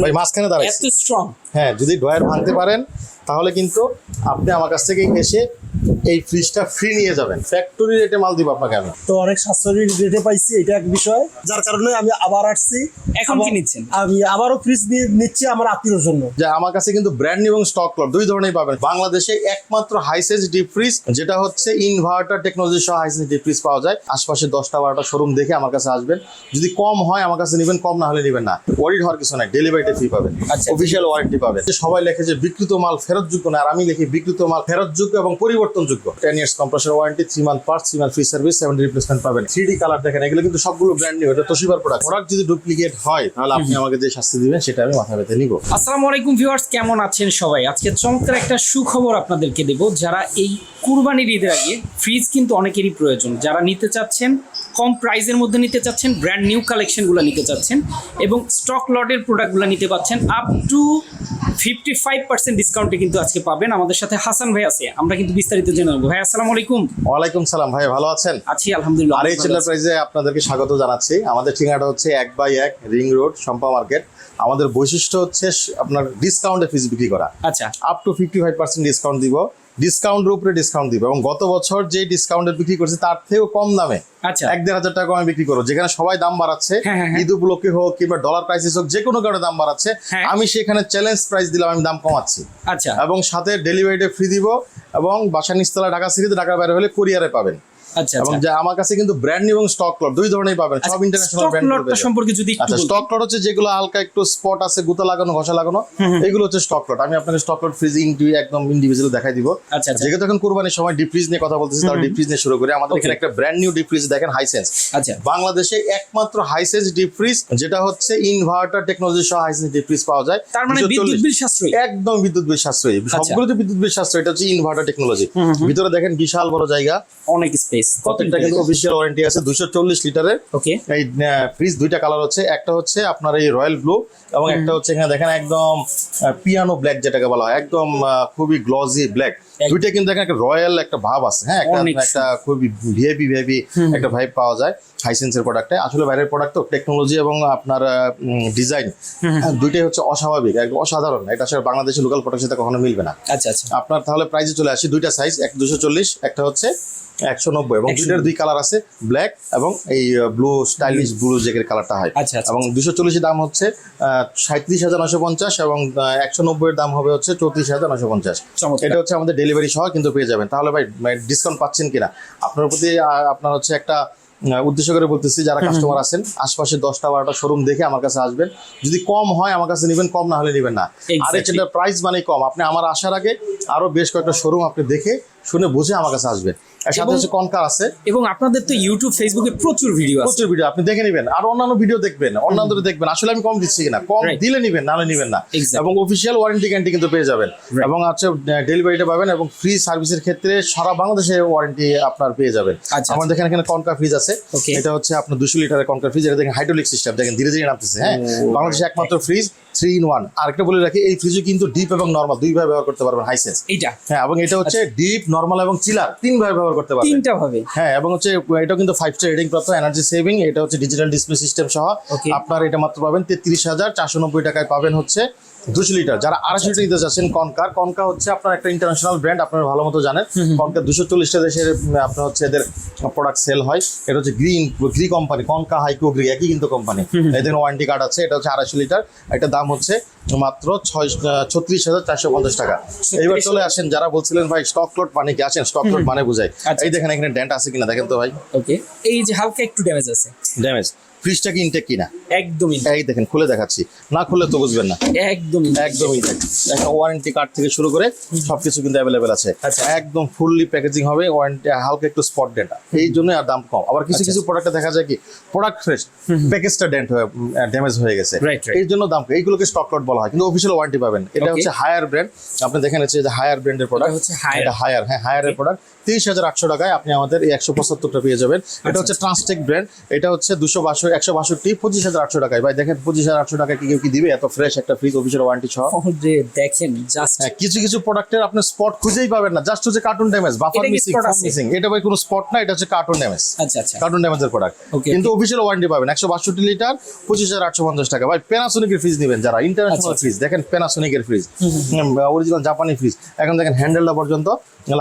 ভাই মাঝখানে দাঁড়াইছি এত স্ট্রং। হ্যাঁ, যদি ড্রয়ার ভাঙতে পারেন তাহলে কিন্তু আপনি আমার কাছ থেকে এসে এই ফ্রিজটা ফ্রি নিয়ে যাবেন। ফ্যাক্টরি রেটে মাল দিব আপনাকে আমি। তো অনেক সাশ্রয়ী রেটে পাইছি, এটা এক বিষয় যার কারণে আমি আবার আসছি। এখন কি নিচ্ছেন? আমি আবারও ফ্রিজ নিচ্ছি আমার আত্মীয়র জন্য। যে আমার কাছে কিন্তু ব্র্যান্ড নিউ এবং স্টক লট দুই ধরনের পাবেন। বাংলাদেশে একমাত্র হাই সাইজ ডিপ ফ্রিজ যেটা হচ্ছে ইনভার্টার টেকনোলজি সহ হাই সাইজ ডিপ ফ্রিজ পাওয়া যায়। আশপাশে 10টা-12টা শোরুম দেখে আমার কাছে আসবেন। যদি কম হয় আমার কাছে নেবেন, কম না হলে নেবেন না। ওয়ারিড হওয়ার কিছু নাই, ডেলিভারিতে ফ্রি পাবেন, অফিসিয়াল ওয়ারেন্টি পাবেন। সবাই লেখে যে বিক্রিত মাল ফেরতযোগ্য না, আর আমি লিখি বিক্রিত মাল ফেরতযোগ্য এবং পরিবর্তনযোগ্য। 10 years compressor warranty, 3 month parts, 3 month free service, 7 replacement পাবেন। 3D কালার দেখেন, এগুলো কিন্তু সবগুলো ব্র্যান্ড নিউ। এটা তোশিবার প্রোডাক্ট। প্রোডাক্ট যদি ডুপ্লিকেট হয় তাহলে আপনি আমাকে যে শাস্তি দিবেন সেটা আমি মাথা ব্যথা নিব। আসসালামু আলাইকুম ভিউয়ার্স, কেমন আছেন সবাই? আজকে চমৎকার একটা সুখবর আপনাদেরকে দেব। যারা এই কুরবানির ঈদের আগে ফ্রিজ কিন্তু অনেকেরই প্রয়োজন, যারা নিতে চাচ্ছেন, কম প্রাইসের মধ্যে নিতে চাচ্ছেন, ব্র্যান্ড নিউ কালেকশনগুলো নিতে চাচ্ছেন এবং স্টক লটের প্রোডাক্টগুলো নিতে পাচ্ছেন, আপ টু 55% ডিসকাউন্টে কিন্তু আজকে পাবেন। আমাদের সাথে হাসান ভাই আছে, আমরা কিন্তু বিস্তারিত জেনে নেবো। ভাই আসসালামু আলাইকুম। ওয়ালাইকুম সালাম ভাই, ভালো আছেন? আছি আলহামদুলিল্লাহ। আর এই চিল্লার প্রাইজে আপনাদেরকে স্বাগত জানাচ্ছি। আমাদের ঠিকানাটা হচ্ছে 1/1 রিং রোড, শম্পা মার্কেট। আমাদের বৈশিষ্ট্য হচ্ছে আপনার ডিসকাউন্টে ফ্রিজ বিক্রি করা। আচ্ছা, আপ টু 55% ডিসকাউন্ট দিব, ডিসকাউন্টের উপরে ডিসকাউন্ট দিব এবং গত বছর যে ডিসকাউন্টের বিক্রি করছে তার থেকেও কম দামে, আচ্ছা 1-1.5 টাকা কমে বিক্রি করো। যেখানে সবাই দাম বাড়াচ্ছে, ঈদ উপলক্ষে হোক কিংবা ডলার ক্রাইসিস হোক, যে কোনো কারণে দাম বাড়াচ্ছে, আমি সেখানে চ্যালেঞ্জ প্রাইস দিলাম, আমি দাম কমাচ্ছি। আচ্ছা, এবং সাথে ডেলিভারিটা ফ্রি দিব এবং বাসা নিচতলা ঢাকা সিটিতে, ঢাকার বাইরে হলে কুরিয়ারে পাবেন। আচ্ছা, এবং যে আমার কাছে কিন্তু ব্র্যান্ড নিউ এবং স্টক লট দুই ধরনের পাবেন, সব ইন্টারন্যাশনাল ব্র্যান্ড পাবেন। সম্পর্কে যদি আচ্ছা, স্টক লট হচ্ছে যেগুলো হালকা একটু স্পট আছে, গুতা লাগানো, ঘষা লাগানো, এগুলো হচ্ছে স্টক লট। আমি আপনাকে স্টক লট ফ্রিজ একদম ইন্ডিভিজুয়াল দেখাই দিব। আচ্ছা, যেহেতু এখন কুরবানির সময় ডিপ ফ্রিজ নিয়ে কথা বলতেছি, তাহলে ডিপ ফ্রিজ নিয়ে শুরু করি। আমাদের এখানে একটা ব্র্যান্ড নিউ ডিপ ফ্রিজ দেখেন, হাইসেন্স। আচ্ছা, বাংলাদেশে একমাত্র হাইসেন্স ডিপ ফ্রিজ যেটা হচ্ছে ইনভার্টার টেকনোলজি সহ হাইসেন্স ডিপ ফ্রিজ পাওয়া যায়। তার মানে বিদ্যুৎ বিল সাশ্রয়ী, একদম বিদ্যুৎ বিল সাশ্রয়ী। সবগুলোতে বিদ্যুৎ বিল সাশ্রয়ী। এটা হচ্ছে ইনভার্টার টেকনোলজি। ভিতরে দেখেন বিশাল বড় জায়গা, অনেক স্পেস। প্রত্যেকটা কিন্তু অফিশিয়াল ওয়ারেন্টি আছে। 240 লিটারের ওকে। এই ফ্রিজ দুইটা কালার হচ্ছে, একটা হচ্ছে আপনার এই রয়্যাল ব্লু এবং একটা হচ্ছে এখানে দেখেন একদম পিয়ানো ব্ল্যাক, যেটাকে বলা হয় একদম খুবই গ্লজি ব্ল্যাক। দুইটা কিন্তু দেখেন একটা রয়্যাল একটা ভাব আছে। হ্যাঁ, একটা খুবই ভিআইপি একটা ভাইব পাওয়া যায় হাইসেন্সের প্রোডাক্টে। আসলে বাইরের প্রোডাক্ট তো টেকনোলজি এবং আপনার ডিজাইন দুইটাই হচ্ছে অস্বাভাবিক, একদম অসাধারণ। এটা আসলে বাংলাদেশের লোকাল প্রোডাক্টের সাথে কখনো মিলবে না। আচ্ছা, আচ্ছা। আপনার তাহলে প্রাইসে চলে আসি, দুইটা সাইজ, 240, একটা হচ্ছে 190 এবং দুইটার দুই কালার আছে, ব্ল্যাক এবং এই ব্লু, স্টাইলিশ ব্লু যে কালারটা হয়। আচ্ছা, এবং 240 দাম হচ্ছে 37,950 এবং 190 এর দাম হবে হচ্ছে 34,950। এটা হচ্ছে আমাদের ডেলিভারি সহ কিন্তু পেয়ে যাবেন। তাহলে ভাই ডিসকাউন্ট পাচ্ছেন কিনা আপনার প্রতি আপনার হচ্ছে একটা উদ্দেশ্য করে বলতেছি, যারা কাস্টমার আছেন আশপাশে 10টা-12টা শোরুম দেখে আমার কাছে আসবেন। যদি কম হয় আমার কাছে নেবেন, কম না হলে নেবেন না। আর এটা প্রাইস মানে কম। আপনি আমার আসার আগে আরো বেশ কয়েকটা শোরুম আপনি দেখে শুনে বুঝে আমার কাছে আসবেন। সাথে হচ্ছে কনকার আছে এবং আপনাদের তো ইউটিউব ফেসবুকে প্রচুর ভিডিও আপনি দেখে নেবেন, আর অন্যান্য ভিডিও দেখবেন, অন্যান্য দেখবেন আসলে আমি কম দিচ্ছি কিনা। কম দিলে নিবেন, নাহলে নিবেন না। এবং অফিসিয়াল ওয়ারেন্টি গ্যারান্টি কিন্তু পেয়ে যাবেন এবং হচ্ছে ডেলিভারিটা পাবেন এবং ফ্রি সার্ভিসের ক্ষেত্রে সারা বাংলাদেশে ওয়ারেন্টি আপনার পেয়ে যাবেন। আমাদের দেখেন এখানে কনকার ফ্রিজ আছে, এটা হচ্ছে আপনার 200 লিটারের কনকার ফ্রিজ। এটা দেখেন হাইড্রোলিক সিস্টেম, দেখেন ধীরে ধীরে নামতেছে। হ্যাঁ, বাংলাদেশে একমাত্র ফ্রিজ 3-in-1। আরেকটা বলে রাখি, এই ফ্রিজও কিন্তু ডিপ এবং নরমাল দুইভাবে ব্যবহার করতে পারবেন হাইসেন্স। এইটা হ্যাঁ, এবং এটা হচ্ছে ডিপ, নরমাল এবং চিলার তিনভাবে ব্যবহার করতে পারবেন। তিনটা ভাবে। হ্যাঁ, এবং হচ্ছে এটা কিন্তু 5 স্টার রেটিং প্রাপ্ত, এনার্জি সেভিং। এটা হচ্ছে ডিজিটাল ডিসপ্লে সিস্টেম সহ। আপনার এটা মাত্র পাবেন 33,490 টাকায় পাবেন হচ্ছে 200 লিটার। যারা 250 লিটার নিতে চাচ্ছেন, কনকা হচ্ছে আপনার একটা ইন্টারন্যাশনাল ব্র্যান্ড, আপনারা ভালো মতো জানেন। কনকা 240টা দেশের আপনার হচ্ছে এদের প্রোডাক্ট সেল হয়। এটা হচ্ছে Gree company, concha Haiko Gree একই কিন্তু কোম্পানি। এদের ওয়ারেন্টি কার্ড আছে। এটা হচ্ছে 250 লিটার, এটা দাম হচ্ছে মাত্র 36,450 টাকা। এইবার চলে আসেন, যারা বলছিলেন ভাই স্টক লট মানে কি, আসেন স্টক লট মানে বুঝাই। এই দেখেন এখানে ডেন্ট আছে কিনা দেখেন তো ভাই। ওকে, এই যে হালকা একটু ড্যামেজ আছে, ড্যামেজ। ফ্রিজটা কি ইনটেক কিনা একদমই। এই দেখেন খুলে দেখাচ্ছি, না খুলে তো বুঝবেন না। একদমই ইনটেক। একটা ওয়ারেন্টি কার্ড থেকে শুরু করে সবকিছু কিন্তু অ্যাভেলেবেল আছে। একদম ফুললি প্যাকেজিং হবে, ওয়ারেন্টি হালকা একটু স্পট ডেন্ট, এই জন্য আর দাম কম। আবার কিছু কিছু প্রোডাক্টে দেখা যায় কি প্রোডাক্ট ফ্রেশ, প্যাকেজটা ড্যামেজ হয়ে গেছে, এই জন্য দাম কম। এইগুলোকে স্টক লট বলা হয়, কিন্তু অফিসিয়াল ওয়ারেন্টি পাবেন। এটা হচ্ছে হায়ার ব্র্যান্ড, আপনি দেখেন হচ্ছে যে হায়ার ব্র্যান্ডের প্রোডাক্ট, এটা হায়ার। হ্যাঁ, হায়ারের প্রোডাক্ট। 30,800 টাকায় আপনি আমাদের এই 175টা পেয়ে যাবেন। এটা হচ্ছে ট্রান্সটেক ব্র্যান্ড, এটা হচ্ছে 162 25,800 টাকায়। ভাই দেখেন 25,800 টাকায় কেউ কি দিবে এত ফ্রেশ একটা ফ্রিজ অফিসিয়াল ওয়ারেন্টি সহ? দেখেন জাস্ট হ্যাঁ, কিছু কিছু প্রোডাক্টের আপনি স্পট খুঁজেই পাবেন না, জাস্ট হচ্ছে কার্টুন ড্যামেজ, বাফার এটা কি মিসিং, spot ফোম আছে? মিসিং। এটা ভাই কোনো স্পট না, এটা হচ্ছে কার্টুন ড্যামেজ। আচ্ছা আচ্ছা কার্টুন ড্যামেজের প্রোডাক্ট, Okay, কিন্তু অফিসিয়াল ওয়ারেন্টি পাবেন। 162 লিটার 25,850 টাকা। ভাই প্যানাসোনিকের ফ্রিজ নেবেন যারা, ইন্টারন্যাশনাল আচ্ছা। ফ্রিজ, দেখেন প্যানাসোনিকের ফ্রিজ, অরিজিনাল জাপানি ফ্রিজ। এখন দেখেন হ্যান্ডেলটা পর্যন্ত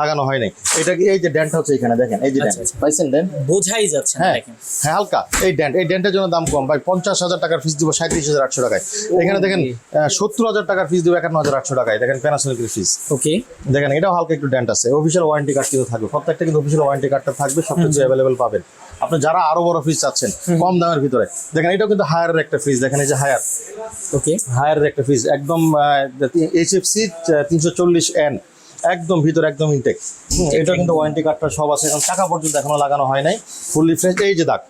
লাগানো হয় নাই। এটা কি এই যে ড্যান্টটা হচ্ছে এখানে দেখেন, এই যে আচ্ছা, ড্যান্ট আচ্ছা। পাইছেন ড্যান্ট? বোঝাই যাচ্ছে না হ্যাঁ দেখেন। হ্যাঁ, হালকা এই ড্যান্টের জন্য দাম কম ভাই। 50,000 টাকার ফ্রিজ দিব 37,800 টাকায়। এখানে দেখেন 70,000 টাকার ফ্রিজ দিব 51,800 টাকায়। দেখেন প্যানাসোনিকের ফ্রিজ, ওকে দেখেন এটাও হালকা একটু ড্যান্ট আছে। অফিসিয়াল ওয়ারেন্টি কার্ড কিন্তু থাকবে, প্রত্যেকটা কিন্তু অফিসিয়াল ওয়ারেন্টি কার্ডটা থাকবে, সবকিছু অ্যাভেলেবেল পাবেন। আপনি যারা আরো বড় ফ্রিজ চাচ্ছেন কম দামের ভিতরে, দেখেন এটাও কিন্তু হায়ারের একটা ফ্রিজ। দেখেন এই যে ওকে হায়ারের একটা ফ্রিজ, একদম এইচএফসি 340N, একদম ভিতরে একদম ইনটেক। এটা কিন্তু ওয়ারেন্টি কার্ডটা সব আছে, এখন চাকা পর্যন্ত এখনো লাগানো হয় নাই, ফুললি ফ্রেশ। এই যে দাগ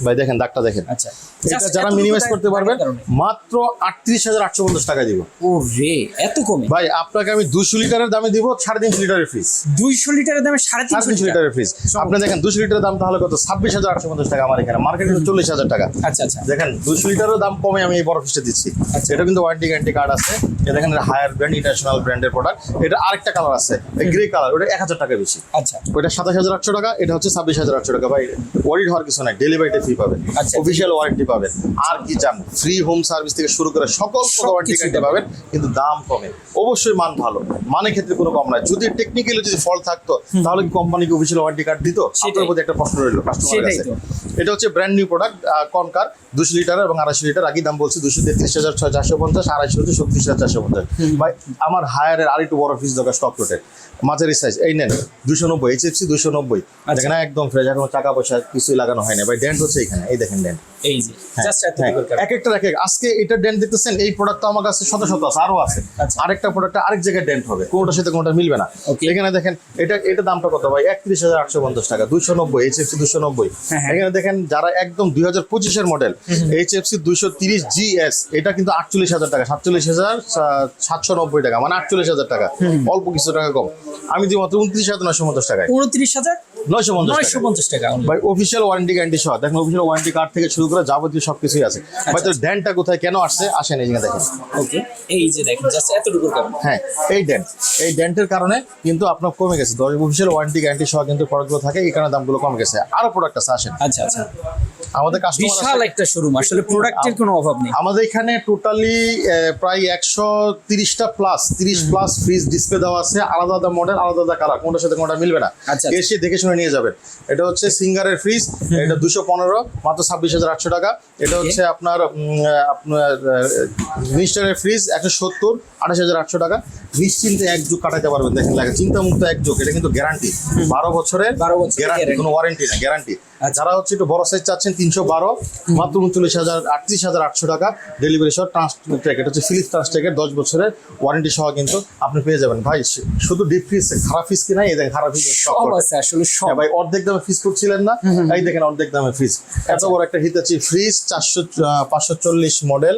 ভাই দেখেন, দাগটা দেখেন। আচ্ছা এটা Just যারা এতটুকু মিনিমাইজ করতে দাগের পারবেন কারণে। মাত্র 38,850 টাকা দিব। ও রে এত কমে? ভাই আপনাকে আমি 200 লিটারের দামে দিব 350 লিটারের ফ্রিজ। 200 লিটারের দামে 350 350 লিটারের ফ্রিজ আপনি দেখেন 200 লিটারের দাম তাহলে কত? 26,850 টাকা। আমার এখানে মার্কেটে 40,000 টাকা। আচ্ছা আচ্ছা দেখেন 200 লিটারের দাম কমে আমি এই বড় ফ্রিজটা দিচ্ছি। আচ্ছা। এটা কিন্তু ওয়ারেন্টি গ্যারান্টি কার্ড আছে। এটা দেখেন হায়ার ব্র্যান্ড, ইন্টারন্যাশনাল ব্র্যান্ডের প্রোডাক্ট। এটা আরেকটা কালার আছে, এই গ্রে কালার, ওটা 1,000 টাকা বেশি। আচ্ছা ওটা 27,800 টাকা, এটা হচ্ছে 26,800 টাকা। ভাই ওয়ারিড হওয়ার কিছু নাই, ডেলিভারিতে ফ্রি পাবেন, আচ্ছা। অফিসিয়াল ওয়ারেন্টি পাবেন। আর কি চান? ফ্রি হোম সার্ভিস থেকে শুরু করে সকল ওয়ারেন্টি গ্যারান্টি পাবেন, কিন্তু দাম কমে। অবশ্যই মান ভালো, মানের ক্ষেত্রে কোনো কম নাই। যদি টেকনিক্যালি যদি ফল্ট থাকতো তাহলে কি কোম্পানিকে অফিসিয়াল ওয়ারেন্টি কার্ড দিত? আপনার প্রতি একটা প্রশ্ন রইল কাস্টমারের সেটাই কাছে। তো। এটা হচ্ছে ব্র্যান্ড নিউ প্রোডাক্ট কনকার, 200 লিটার এবং 250 লিটার। আগেই দাম বলছি 233,450, 250 হচ্ছে 37,450। ভাই আমার হায়ারের আর একটু বড় ফ্রিজ দরকার, স্টক লোটের মাঝারি সাইজ, এই নেন 290 এইচএফসি 290। দেখেন না একদম ফ্রেশ, এখন টাকা পয়সা কিছুই লাগানো হয় না ভাই। ডেন্ট হচ্ছে এখানে, এই দেখেন ডেন্ট। এই যে হ্যাঁ, জাস্ট এত হ্যাঁ, দরকার। এক একটা এক এক। আজকে এটা ডেন্ট দেখতেছেন, এই প্রোডাক্ট তো আমার কাছে শত শত আছে, আরো আছে। আচ্ছা। আরেকটা প্রোডাক্ট আরেক জায়গায় ডেন্ট হবে, কোনটার সাথে কোনটা মিলবে না। Okay. এখানে দেখেন এটা দামটা কত ভাই? 31,850 টাকা, 290 এইচএফসি 290। হ্যাঁ, হ্যাঁ। এখানে দেখেন যারা একদম 2025-এর মডেল এইচএফসি 230 GS, এটা কিন্তু 48,000 টাকা, 47,790 টাকা, মানে 48,000 টাকা, অল্প কিছু টাকা কম। আমি দিই মাত্র 29,950 টাকায়, 29,950 টাকা only। ভাই অফিসিয়াল ওয়ারেন্টি গ্যারান্টি সহ। দেখেন অফিসিয়াল ওয়ারেন্টি কার্ড থেকে শুরু করে যাবতীয় সবকিছুই আছে। ভাই তো ড্যান্টটা কোথায় কেন আসছে আসেন এই জায়গায় দেখেন। ওকে এই যে দেখেন জাস্ট এতটুকুর কারণে। হ্যাঁ, এই ড্যান্টের কারণে কিন্তু আপনার কমে গেছে। অফিসিয়াল ওয়ারেন্টি গ্যারান্টি সহ কিন্তু প্রোডাক্টগুলো থাকে, এই কারণে দামগুলো কমে গেছে। আরো প্রোডাক্ট আছে, আসেন। আচ্ছা আচ্ছা আমাদের কাস্টমার বিশাল একটা শোরুম, আসলে প্রোডাক্টের কোনো অভাব নেই। আমাদের এখানে টোটালি প্রায় 130টা প্লাস 30 প্লাস ফ্রিজ ডিসপ্লে দেওয়া আছে, আলাদা আলাদা মডেল, আলাদা আলাদা কালার, কোনটার সাথে কোনটা মিলবে না। আচ্ছা। এসে দেখে শুনে নিয়ে যাবেন। এটা হচ্ছে সিঙ্গারের ফ্রিজ, এটা 215 মাত্র 26,800 টাকা। এটা হচ্ছে আপনার মিস্টারের ফ্রিজ 170 28,800 টাকা। নিশ্চিন্তে এক যুগ কাটাতে পারবেন, দেখেন লাগে চিন্তামুক্ত এক যুগ। এটা কিন্তু গ্যারান্টি 12 বছরের 12 বছরের গ্যারান্টি, guarantee। কোনো ওয়ারেন্টি না, গ্যারান্টি। আচ্ছা। যারা হচ্ছে একটু বড় সাইজ চাচ্ছেন 312 মাত্র 38,800 টাকা ডেলিভারি সহ। ট্রান্সট্রেক, এটা হচ্ছে ফিলিপস ট্রান্সট্রেকের 10 বছরের ওয়ারেন্টি সহ কিন্তু আপনি পেয়ে যাবেন। ভাই শুধু ডিপ ফ্রিজ, খারাপ ফ্রিজ কি নাই? এই দেখেন খারাপ ফ্রিজ সব আছে আসলে সব। ভাই অর্ধেক দামে ফ্রিজ করছিলেন না, এই দেখেন অর্ধেক দামে ফ্রিজ। এত বড় একটা হিতাচি fridge, 540 model,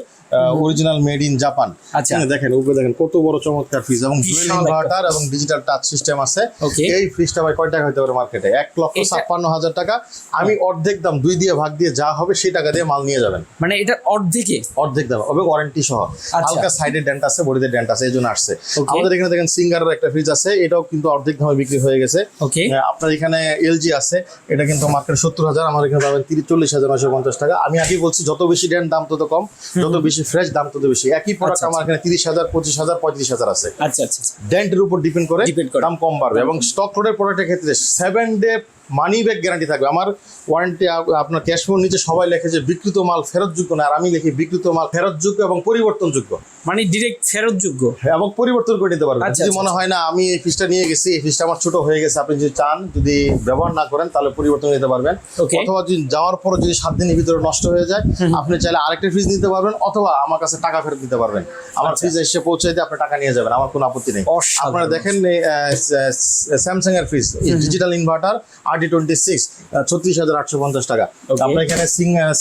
original made in Japan. আচ্ছা। দেখেন উপরে দেখেন কত বড় চমৎকার ফ্রিজ, এবং ডুয়েল বিশাল একটা ইনভার্টার এবং ডিজিটাল টাচ সিস্টেম আছে। Okay. এই ফ্রিজটা ভাই কয় টাকা হতে পারে মার্কেটে? 1,56,000 টাকা। আমি অর্ধেক দাম 2 দিয়ে ভাগ দিয়ে যা হবে সেই টাকা দিয়ে মাল নিয়ে যাবেন, মানে এটা অর্ধেকে। অর্ধেক দাম হবে, ওয়ারেন্টি সহ। আচ্ছা। হালকা সাইডের ডেন্ট আছে, বডিতে ডেন্ট আছে, এই জন্য আসছে। Okay. আমাদের এখানে দেখেন সিঙ্গারের একটা ফ্রিজ আছে, এটাও কিন্তু অর্ধেক দামে বিক্রি হয়ে গেছে। Okay. আপনার এখানে এলজি আছে, এটা কিন্তু মার্কেট 70,000, আমার এখানে পাবেন 40,950 টাকা। আমি আগেই বলছি যত বেশি ডেন্ট দাম তত কম, যত বেশি ফ্রেশ দাম তত বেশি। একই প্রোডাক্ট আচ্ছা, আমার এখানে 30,000, 25,000, 35,000 আছে। আচ্ছা আচ্ছা ডেন্টের উপর ডিপেন্ড করে Depend করে। দাম কম বাড়বে। এবং স্টক লোডের প্রোডাক্টের ক্ষেত্রে 7 ডে মানি ব্যাক গ্যারান্টি থাকবে। আমার ওয়ারেন্টি আপনার ক্যাশ ফোন নিচে সবাই লেখে যে বিক্রিত মাল ফেরতযোগ্য না, আর আমি লিখি বিক্রিত মাল ফেরতযোগ্য এবং পরিবর্তনযোগ্য, মানে ডিরেক্ট ফেরতযোগ্য। এবং পরিবর্তন করে নিতে পারবেন। আচ্ছা, যদি আচ্ছা, মনে হয় না আমি এই ফ্রিজটা নিয়ে গেছি, এই ফ্রিজটা আমার ছোট হয়ে গেছে, আপনি যদি চান যদি ব্যবহার না করেন তাহলে পরিবর্তন নিতে পারবেন। Okay. অথবা যদি যাওয়ার পর যদি 7 দিনের ভিতরে নষ্ট হয়ে যায়, আপনি চাইলে আরেকটা ফ্রিজ নিতে পারবেন, অথবা আমার কাছে টাকা ফেরত দিতে পারবেন। আমার আচ্ছা। ফ্রিজ এসে পৌঁছে দিয়ে আপনি টাকা নিয়ে যাবেন, আমার কোনো আপত্তি নেই। অসাধারণ। আপনারা দেখেন স্যামসাং এর ফ্রিজ, ডিজিটাল ইনভার্টার RD26 36,850 টাকা। আপনার এখানে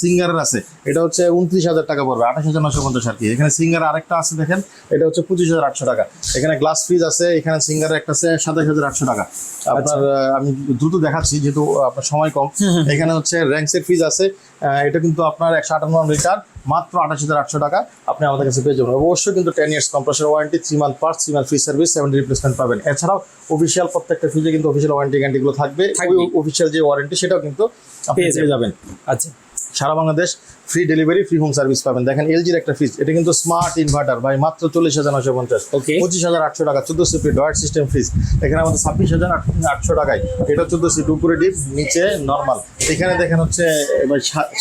সিঙ্গারের আছে, এটা হচ্ছে 29,000 টাকা পড়বে, 28,950 আর কি। এখানে সিঙ্গার আরেকটা আছে দেখেন, এটা হচ্ছে 25,800 টাকা। এখানে গ্লাস ফ্রিজ আছে, এখানে সিঙ্গারের একটা আছে 27,800 টাকা। আপনার আমি দ্রুত দেখাচ্ছি যেহেতু আপনার সময় কম। এখানে হচ্ছে র্যাঙ্কসের ফ্রিজ আছে, এটা কিন্তু আপনার 158 লিটার, মাত্র 28,800 টাকা আপনি আমাদের কাছে পেয়ে যাবেন। অবশ্যই কিন্তু 10 years compressor warranty, 3 month parts, 3 month free service, 70 replacement পাবেন। এছাড়াও অফিসিয়াল প্রত্যেকটা ফ্রিজে কিন্তু অফিসিয়াল ওয়ারেন্টি গ্যারান্টিগুলো থাকবে। ওই অফিসিয়াল যে ওয়ারেন্টি সেটাও কিন্তু আপনি পেয়ে যাবেন। আচ্ছা, সারা Bangladesh free delivery, free home service পাবেন। দেখেন এলজির একটা ফ্রিজ, এটা কিন্তু স্মার্ট ইনভার্টার ভাই, মাত্র 40,950, 25,800 টাকা, 14 সিপি ডয়েট সিস্টেম ফ্রিজ। এখানে আমাদের 26,800 টাকায়, এটা 14 সিপি, উপরে ডিপ নিচে নর্মাল। এখানে দেখেন হচ্ছে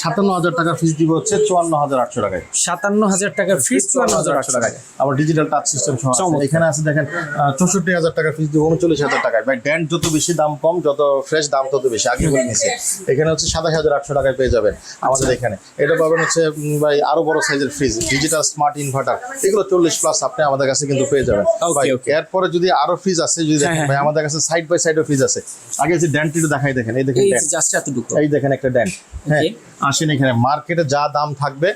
57,000 টাকার ফ্রিজ দিব হচ্ছে 54,800 টাকায়। 57,000 টাকার ফ্রিজ 54,800 টাকায়। আবার ডিজিটাল টাচ সিস্টেম সহ আছে। এখানে আছে দেখেন 64,000 টাকার ফ্রিজ দিব 39,000 টাকায় ভাই। ড্যান্ট যত বেশি দাম কম, যত ফ্রেশ দাম তত বেশি, আগে বলে নিয়েছে। এখানে হচ্ছে 27,800 টাকায় পেয়ে যাবেন আমাদের এখানে। এটা পাবেন হচ্ছে ভাই আরো বড় সাইজের ফ্রিজ, ডিজিটাল স্মার্ট ইনভার্টার, এগুলো 40+ আপনি আমাদের কাছে কিন্তু পেয়ে যাবেন ভাই। এরপরে যদি আরো ফ্রিজ আছে, যদি দেখেন ভাই আমাদের কাছে সাইড বাই সাইডও ফ্রিজ আছে। আগে যে ড্যান্টটি দেখাই, দেখেন এই দেখেন ড্যান্ট, জাস্ট এতটুকু, এই দেখেন একটা ড্যান্ট। হ্যাঁ, আসেন এখানে মার্কেটে যা দাম থাকবে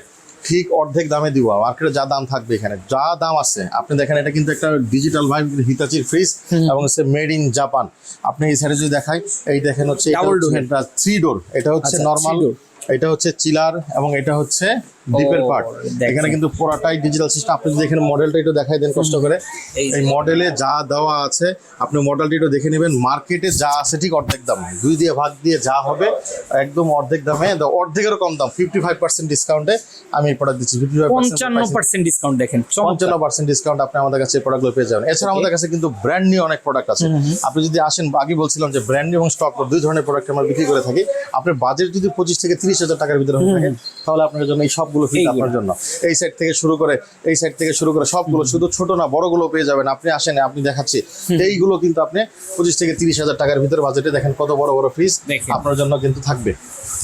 ঠিক অর্ধেক দামে দিব। মার্কেটে যা দাম থাকবে এখানে যা দাম আছে, আপনি দেখেন এটা কিন্তু একটা ডিজিটাল ভাই হিতাচির ফ্রিজ এবং হচ্ছে মেড ইন জাপান। আপনি এই সাইডে যদি দেখাই, এই দেখেন হচ্ছে 3 ডোর, এটা হচ্ছে নরমাল, এটা হচ্ছে চিলার এবং এটা হচ্ছে ডিপের পার্ট। এখানে কিন্তু পুরাটাই ডিজিটাল সিস্টেম। আপনি যদি এখানে মডেলটা একটু দেখাই দেন কষ্ট করে, এই মডেলে যা দেওয়া আছে আপনি মডেলটা একটু দেখে নেবেন। মার্কেটে যা আছে ঠিক অর্ধেক দাম, 2 দিয়ে ভাগ দিয়ে যা হবে একদম অর্ধেক দামে, অর্ধেকেরও কম দাম, 55% ডিসকাউন্টে আমি এই প্রোডাক্ট দিচ্ছি। 55% ডিসকাউন্ট, দেখেন 55% ডিসকাউন্ট আপনি আমাদের কাছে এই প্রোডাক্টগুলো পেয়ে যাবেন। এছাড়া আমাদের কাছে কিন্তু ব্র্যান্ড নিউ অনেক প্রোডাক্ট আছে। আপনি যদি আসেন, আগে বলছিলাম যে ব্র্যান্ড নিউ এবং স্টক 2 ধরনের প্রোডাক্ট আমরা বিক্রি করে থাকি। আপনার বাজেট যদি 25 থেকে 30,000 টাকার ভিতরে হয়ে থাকে, তাহলে আপনার জন্য এই সবগুলো ফ্রি আপনার জন্য। এই সাইড থেকে শুরু করে সবগুলো, শুধু ছোট না বড়গুলো পেয়ে যাবেন। আপনি আসেন, আপনি দেখাচ্ছি এইগুলো কিন্তু আপনি 25 থেকে 30,000 টাকার ভিতরে বাজেটে দেখেন কত বড় বড় ফ্রিজ আপনার জন্য কিন্তু থাকবে।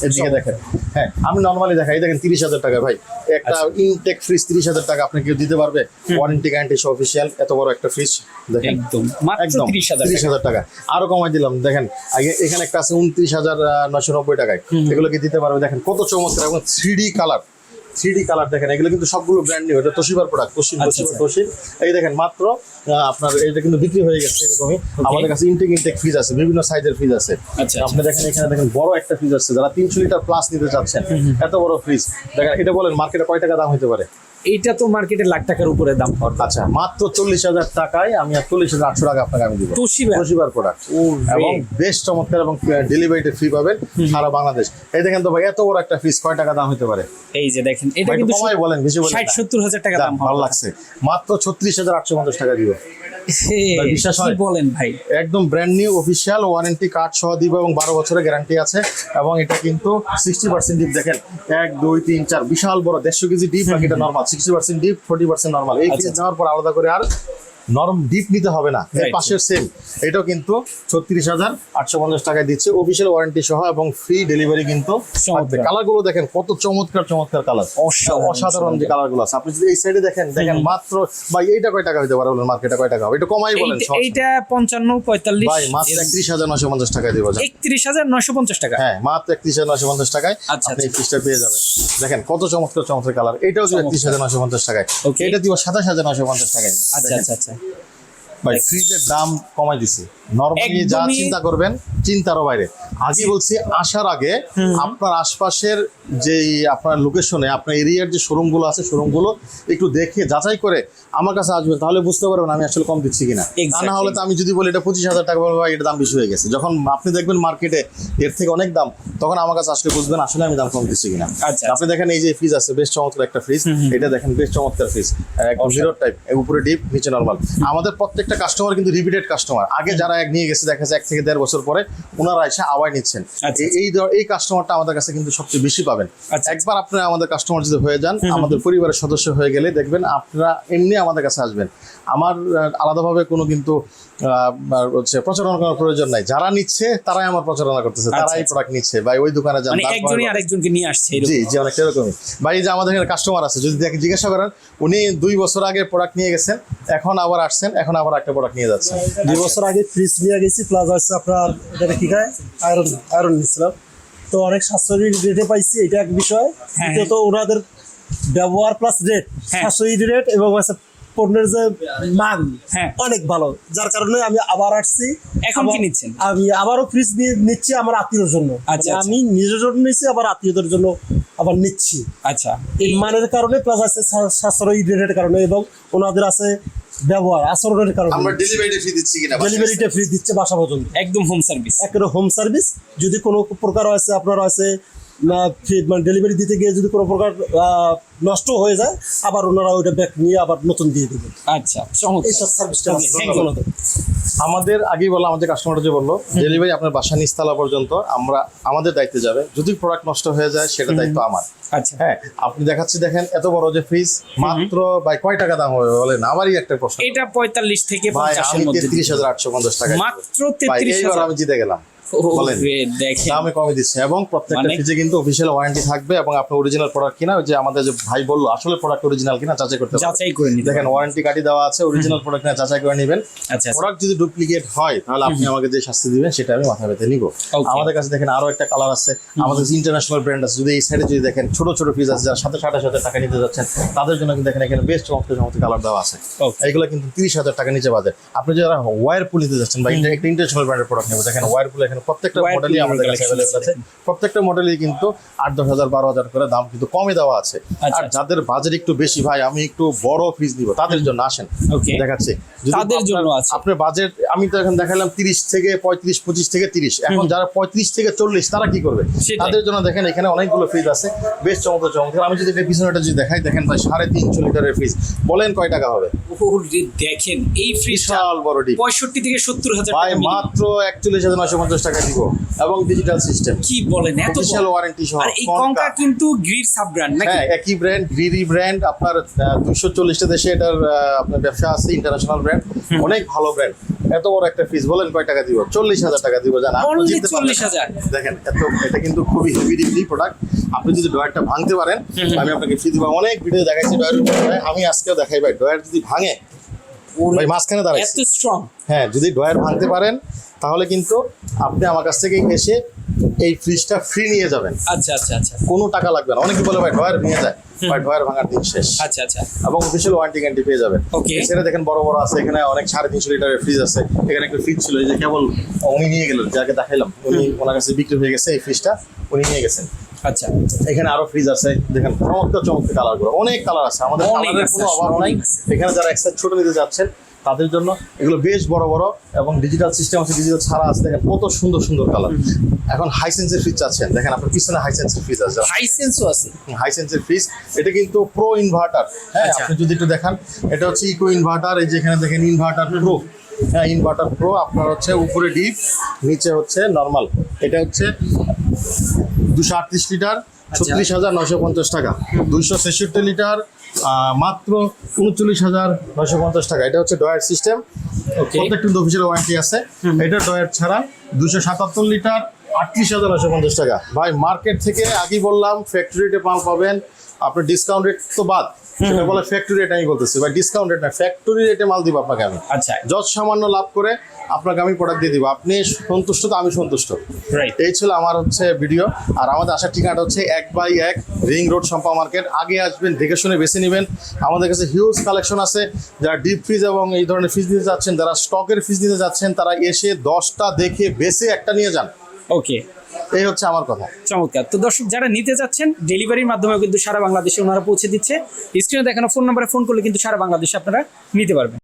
এদিকে দেখেন, হ্যাঁ আমি নর্মালি দেখাই, দেখেন 30,000 টাকা ভাই, একটা ইনটেক ফ্রিজ 30,000 টাকা আপনি কেউ দিতে পারবে? ওয়ারেন্টি গ্যারান্টি সহ অফিসিয়াল এত বড় একটা ফ্রিজ দেখেন, একদম মাত্র 30,000 টাকা। আরো কমাই দিলাম, দেখেন আগে এখানে একটা আছে 29,990 টাকায়, এগুলো কি দিতে পারবে? দেখেন কত চমৎকার এবং 3D কালার দেখেন, এগুলো কিন্তু সবগুলো ব্র্যান্ড নিউ। এটা তোশিবার প্রোডাক্ট, তোশিব। এই দেখেন মাত্র আপনার এটা কিন্তু বিক্রি হয়ে গেছে এরকমই। আমাদের কাছে ইনটেক ফ্রিজ আছে, বিভিন্ন সাইজের ফ্রিজ আছে। আপনি দেখেন এখানে দেখেন বড় একটা ফ্রিজ আছে, যারা 300 লিটার প্লাস নিতে চাচ্ছেন, এত বড় ফ্রিজ দেখেন। এটা বলেন মার্কেটে কয় টাকা দাম হতে পারে? এইটা তো মার্কেটে লাখ টাকার উপরে দাম। আচ্ছা, মাত্র 40,000 টাকায় আমি 40,800 টাকা আপনাকে আমি দিব। তোশিবার প্রোডাক্ট এবং বেশ চমৎকার, এবং ডেলিভারিতে ফ্রি পাবেন সারা বাংলাদেশ। এই দেখেন তো ভাই এত বড় একটা ফ্রিজ কয় টাকা দাম হতে পারে? এই যে দেখেন, এটা কিন্তু কমাই বলেন, বেশি বলেন, 60-70,000 টাকা দাম। ভালো লাগছে, মাত্র 36,850 টাকা দিব। বিশ্বাস হয়? বলেন ভাই, একদম brand new official warranty card সহ দিব এবং 12 বছরের গ্যারান্টি আছে। এবং এটা কিন্তু 60% ডিপ, দেখেন 1 2 3 4 বিশাল বড় 150 কেজি ডিপ, বাকিটা নরমাল। 60% deep, 40% normal. এই ফ্রিজ নেওয়ার পর আলাদা করে আর নরম ডিপ নিতে হবে না। এর পাশের সেম, এটাও কিন্তু 36,850 টাকায় দিচ্ছে অফিসিয়াল ওয়ারেন্টি সহ এবং ফ্রি ডেলিভারি কিন্তু। কালারগুলো দেখেন কত চমৎকার কালার, অসাধারণ যে কালারগুলো আছে। আপনি যদি এই সাইডে দেখেন মাত্র ভাই এইটা কয় টাকা হতে পারে বলেন? মার্কেটে কয় টাকা হবে? এটা কমাই বলেন। এইটা 55-45 ভাই মাত্র 31,950 টাকায় দেব। 31,950 টাকা? হ্যাঁ, মাত্র 31,950 টাকায় আপনি এই ফ্রিজটা পেয়ে যাবেন। দেখেন কত চমৎকার কালার। এটাও 31,950 টাকায়, এটা দিব 27,950 টাকায়। আচ্ছা ভাই ফ্রিজের দাম কমাই দিছি, নরমালি যা চিন্তা করবেন চিন্তারও বাইরে। আগে বলছি, আসার আগে আপনার আশপাশের যেই আপনার লোকেশনে আপনার এরিয়ার যে শোরুমগুলো আছে, শোরুমগুলো একটু দেখে যাচাই করে আমার কাছে আসবেন, তাহলে বুঝতে পারবেন আমি আসলে কম দিচ্ছি কিনা। তা না হলে তো আমি যদি বলি এটা 25,000 টাকা বলবো, এটা দাম বেশি হয়ে গেছে। যখন আপনি দেখবেন মার্কেটে এর থেকে অনেক দাম, তখন আমার কাছে আসলে বুঝবেন আসলে আমি দাম কম দিচ্ছি কিনা। আপনি দেখেন এই যে ফ্রিজ আছে, বেশ চমৎকার একটা ফ্রিজ, এটা দেখেন বেশ চমৎকার ফ্রিজ, একদম জিরো টাইপ, উপরে ডিপ নিচে নরমাল। আমাদের প্রত্যেকটা কাস্টমার কিন্তু রিপিটেড কাস্টমার, আগে যারা নিয়ে গেছে দেখা যাচ্ছে 1 থেকে 1.5 বছর পরে ওনারা এসে আবার নিচ্ছেন। এই কাস্টমারটা আমাদের কাছে কিন্তু সবচেয়ে বেশি পাবেন। একবার আপনারা আমাদের কাস্টমার যদি হয়ে যান, আমাদের পরিবারের সদস্য হয়ে গেলে দেখবেন আপনারা এমনি আমাদের কাছে আসবেন। আমার আলাদাভাবে কোনো কিন্তু হচ্ছে প্রচারণা করার প্রয়োজন নাই। যারা নিচ্ছে তারাই আমার প্রচারণা করতেছে, তারাই প্রোডাক্ট নিচ্ছে। ভাই ওই দোকানে যান, একজনই আরেকজনকে নিয়ে আসছে। জি অনেকটা এরকমই। ভাই যে আমাদের এখানে কাস্টমার আছে, যদি জিজ্ঞাসা করেন উনি 2 বছর আগে প্রোডাক্ট নিয়ে গেছেন, এখন আবার আসছেন, এখন আবার একটা প্রোডাক্ট নিয়ে যাচ্ছেন। 2 বছর আগে ফ্রিজ নিয়ে গেছি, প্লাস হচ্ছে আপনার এটা কি খায় আয়রন নিয়েছিলাম, তো অনেক সাশ্রয়ী রেটে পাইছি, এটা এক বিষয়। দ্বিতীয়ত ওনাদের ব্যবহার প্লাস রেট, সাশ্রয়ী রেট এবং হচ্ছে পণ্যের যে মান অনেক ভালো, যার কারণে আমি আবার আসছি। এখন কি নিচ্ছেন? আমি আবারও ফ্রিজ নিচ্ছি আমার আত্মীয়র জন্য। আচ্ছা, মানে আমি নিজের জন্য নিচ্ছি, আবার আত্মীয়দের জন্য আবার নিচ্ছি। আচ্ছা, এই মানের কারণে প্লাস আছে সাশ্রয়ী রেটের কারণে এবং ওনাদের আছে ব্যবহার আচরণের কারণে। আমরা ডেলিভারি ফ্রি দিচ্ছি কিনা? ডেলিভারিটা ফ্রি দিচ্ছে বাসা পর্যন্ত, একদম হোম সার্ভিস। একেবারে হোম সার্ভিস। যদি কোনো প্রকার আছে আপনার আছে না মানে ডেলিভারি দিতে গিয়ে যদি কোনো প্রকার নষ্ট হয়ে যায়, আবার ওনারা ওইটা ব্যাক নিয়ে আবার নতুন দিয়ে দেবেন। আচ্ছা, চমৎকার। এইসব সার্ভিসটা Okay, thank you. আমাদের আগেই বললাম, আমাদের কাস্টমার যে বললো ডেলিভারি আপনার বাসা নিচতলা পর্যন্ত আমরা আমাদের দায়িত্বে যাবে। যদি প্রোডাক্ট নষ্ট হয়ে যায় সেটা দায়িত্ব আমার। আচ্ছা, হ্যাঁ, আপনি দেখাচ্ছি দেখেন এত বড় যে ফ্রিজ, মাত্র ভাই কয় টাকা দাম হবে বলেন? আমারই একটা প্রশ্ন। এটা 45 থেকে ভাই 50 আমি এর মধ্যে 33,850 টাকা মাত্র ভাই, এইবার 33,000। আমি জিতে গেলাম। বলেন, দেখেন দামে কমে দিচ্ছে এবং প্রত্যেকটা মানে- ফ্রিজে কিন্তু অফিসিয়াল ওয়ারেন্টি থাকবে এবং আপনি অরিজিনাল প্রোডাক্ট কিনা, ওই যে আমাদের যে ভাই বললো আসলে প্রোডাক্ট অরিজিনাল কিনা যাচাই করতে পারবেন। যাচাই করে নিতে দেখেন ওয়ারেন্টি কার্ডই দেওয়া আছে, অরিজিনাল প্রোডাক্ট কিনা যাচাই করে নেবেন। আচ্ছা, প্রোডাক্ট যদি ডুপ্লিকেট হয় তাহলে আপনি আমাকে যে শাস্তি দিবেন সেটা আমি মাথা পেতে নিব। Okay. আমাদের কাছে দেখেন আরো একটা কালার আছে, আমাদের ইন্টারন্যাশনাল ব্র্যান্ড আছে। যদি এই সাইডে যদি দেখেন ছোট ছোট ফ্রিজ আছে যারা 27,000 টাকা নিতে যাচ্ছেন, তাদের জন্য কিন্তু দেখেন এখানে বেশ চমৎকার কালার দেওয়া আছে। Okay. এইগুলো কিন্তু 30,000 টাকা নিচে বাজে। আপনি যারা ওয়ারপুল নিতে যাচ্ছেন বা একটা ইন্টারন্যাশনাল ব্র্যান্ডের প্রোডাক্ট নেবেন, দেখেন ওয়ারপুল এখানে প্রত্যেকটা Whirlpool মডেলই আমাদের কাছে collection অ্যাভেলেবল আছে। প্রত্যেকটা মডেলই কিন্তু 8-10,000 12,000 করে দাম কিন্তু কমে দেওয়া আছে। আচ্ছা, আর যাদের বাজেট একটু বেশি, ভাই আমি একটু বড় ফ্রিজ নিব, তাদের জন্য আসেন Okay. দেখাচ্ছি। যদি তাদের আপনার- জন্য আছে। আপনার বাজেট আমি তো এখন দেখালাম 30 থেকে 35, 25 থেকে 30। এখন যারা 35 থেকে 40 তারা কি করবে? সেটাই। তাদের জন্য দেখেন এখানে অনেকগুলো ফ্রিজ আছে, বেশ চমৎকার চমৎকার। আমি যদি এটা পিছনেটা যদি দেখাই, দেখেন ভাই 350 লিটারের ফ্রিজ, বলেন কয় টাকা হবে? ওরে দেখেন এই ফ্রিজটা বিশাল বড় ডিপ 65 থেকে 70,000 ভাই, টাকা minimum। মাত্র 41,950 টাকা দিব এবং ডিজিটাল সিস্টেম, কি বলেন, এত অফিসিয়াল বড়? ওয়ারেন্টি সহ। আর এই কঙ্কা কিন্তু গ্রিড সাব ব্র্যান্ড নাকি? হ্যাঁ, একই ব্র্যান্ড, গ্রিরি ব্র্যান্ড। আপনার 240টা দেশে এটার আপনার ব্যবসা আছে, ইন্টারন্যাশনাল ব্র্যান্ড, অনেক ভালো ব্র্যান্ড। এত বড় একটা ফ্রিজ, বলেন কয় টাকা দিব? 40,000 টাকা দিব। জান আপনি Only জিততে পারবেন। 40,000? দেখেন এটা কিন্তু খুবই হেভি ডিউটি প্রোডাক্ট। আপনি যদি ডয়ারটা ভাঙতে পারেন, আমি আপনাকে ফ্রি দিব। অনেক ভিডিও দেখাইছি ডয়ার, আমি আজকেও দেখাই ভাই, ডয়ার যদি ভাঙে ভাই মাঝখানে দাঁড়াইছে। এত স্ট্রং। হ্যাঁ, যদি ডয়ার ভাঙতে পারেন তাহলে কিন্তু আপনি আমার কাছ থেকে এসে এই ফ্রিজটা ফ্রি নিয়ে যাবেন, আচ্ছা আচ্ছা আচ্ছা কোনো টাকা লাগবে না। অনেকে বলে ভাই ডয়ার ভেঙে যায়, ভাই ডয়ার ভাঙার দিন শেষ। আচ্ছা আচ্ছা এবং অফিসিয়াল ওয়ারেন্টি গ্যারান্টি পেয়ে যাবেন। Okay. সেটা দেখেন বড় বড় আছে, এখানে অনেক 350 লিটারের ফ্রিজ আছে। এখানে একটা ফ্রিজ ছিল, এই যে কেবল উনি নিয়ে গেলেন, যাকে দেখাইলাম উনি, ওনার কাছে বিক্রি হয়ে গেছে এই ফ্রিজটা, উনি নিয়ে গেছেন। আচ্ছা এখানে আরো ফ্রিজ আছে, দেখেন চমৎকার চমৎকার কালার গুলো, অনেক কালার আছে, আমাদের অনেক কালারের আছে, কোনো অভাব নাই। অনেক আছে। এখানে যারা এক্সট্রা ছোট নিতে যাচ্ছেন তাদের জন্য এগুলো বেশ বড় বড় এবং ডিজিটাল সিস্টেম আছে, ডিজিটাল ছাড়া আছে। দেখেন কত সুন্দর সুন্দর কালার। এখন হাইসেন্সের ফ্রিজ চাচ্ছেন, দেখেন আপনার পিছনে হাইসেন্সের ফ্রিজ আছে, হাইসেন্সও আছে। হাইসেন্সের ফ্রিজ। এটা কিন্তু প্রো ইনভার্টার। হ্যাঁ, আচ্ছা। আপনি যদি একটু দেখান, এটা হচ্ছে ইকো ইনভার্টার। এই যে এখানে দেখেন ইনভার্টার প্রো। হ্যাঁ, ইনভার্টার প্রো। আপনার হচ্ছে উপরে ডিপ, নিচে হচ্ছে নর্মাল। এটা হচ্ছে 238 লিটার, 36,950 টাকা। 266 লিটার মাত্র 39,950 টাকা। এটা হচ্ছে ডয়ার সিস্টেম। Okay. প্রত্যেকটা অফিসিয়াল ওয়ারেন্টি আছে। এটা ডয়ার ছাড়া 277 লিটার, 38,950 টাকা। ভাই মার্কেট থেকে আগেই বললাম ফ্যাক্টরি রেটে মাল পাবেন। আপনার ডিসকাউন্ট রেট তো বাদ, সেটা বলে ফ্যাক্টরি রেট আমি বলতেছি ভাই, ডিসকাউন্ট রেট না, ফ্যাক্টরি রেটে মাল দিব আপনাকে আমি। আচ্ছা যত সামান্য লাভ করে আপনাকে আমি প্রোডাক্ট দিয়ে দিব, আপনি সন্তুষ্ট তো আমি সন্তুষ্ট। রাইট। এই ছিল আমার হচ্ছে ভিডিও। আর আমাদের আসার ঠিকানাটা হচ্ছে 1/1 রিং রোড শম্পা মার্কেট। আগে আসবেন, দেখে শুনে বেছে নেবেন। আমাদের কাছে হিউজ কালেকশন আছে। যারা ডিপ ফ্রিজ এবং এই ধরনের ফ্রিজ নিতে যাচ্ছেন, যারা স্টকের ফ্রিজ নিতে যাচ্ছেন, তারা এসে 10টা দেখে বেছে একটা নিয়ে যান। ওকে, এই হচ্ছে আমার কথা। চমৎকার। তো দর্শক যারা নিতে যাচ্ছেন, ডেলিভারির মাধ্যমে কিন্তু সারা বাংলাদেশে ওনারা পৌঁছে দিচ্ছে। স্ক্রিনে দেখানো ফোন নম্বরে ফোন করলে কিন্তু সারা বাংলাদেশে আপনারা নিতে পারবেন।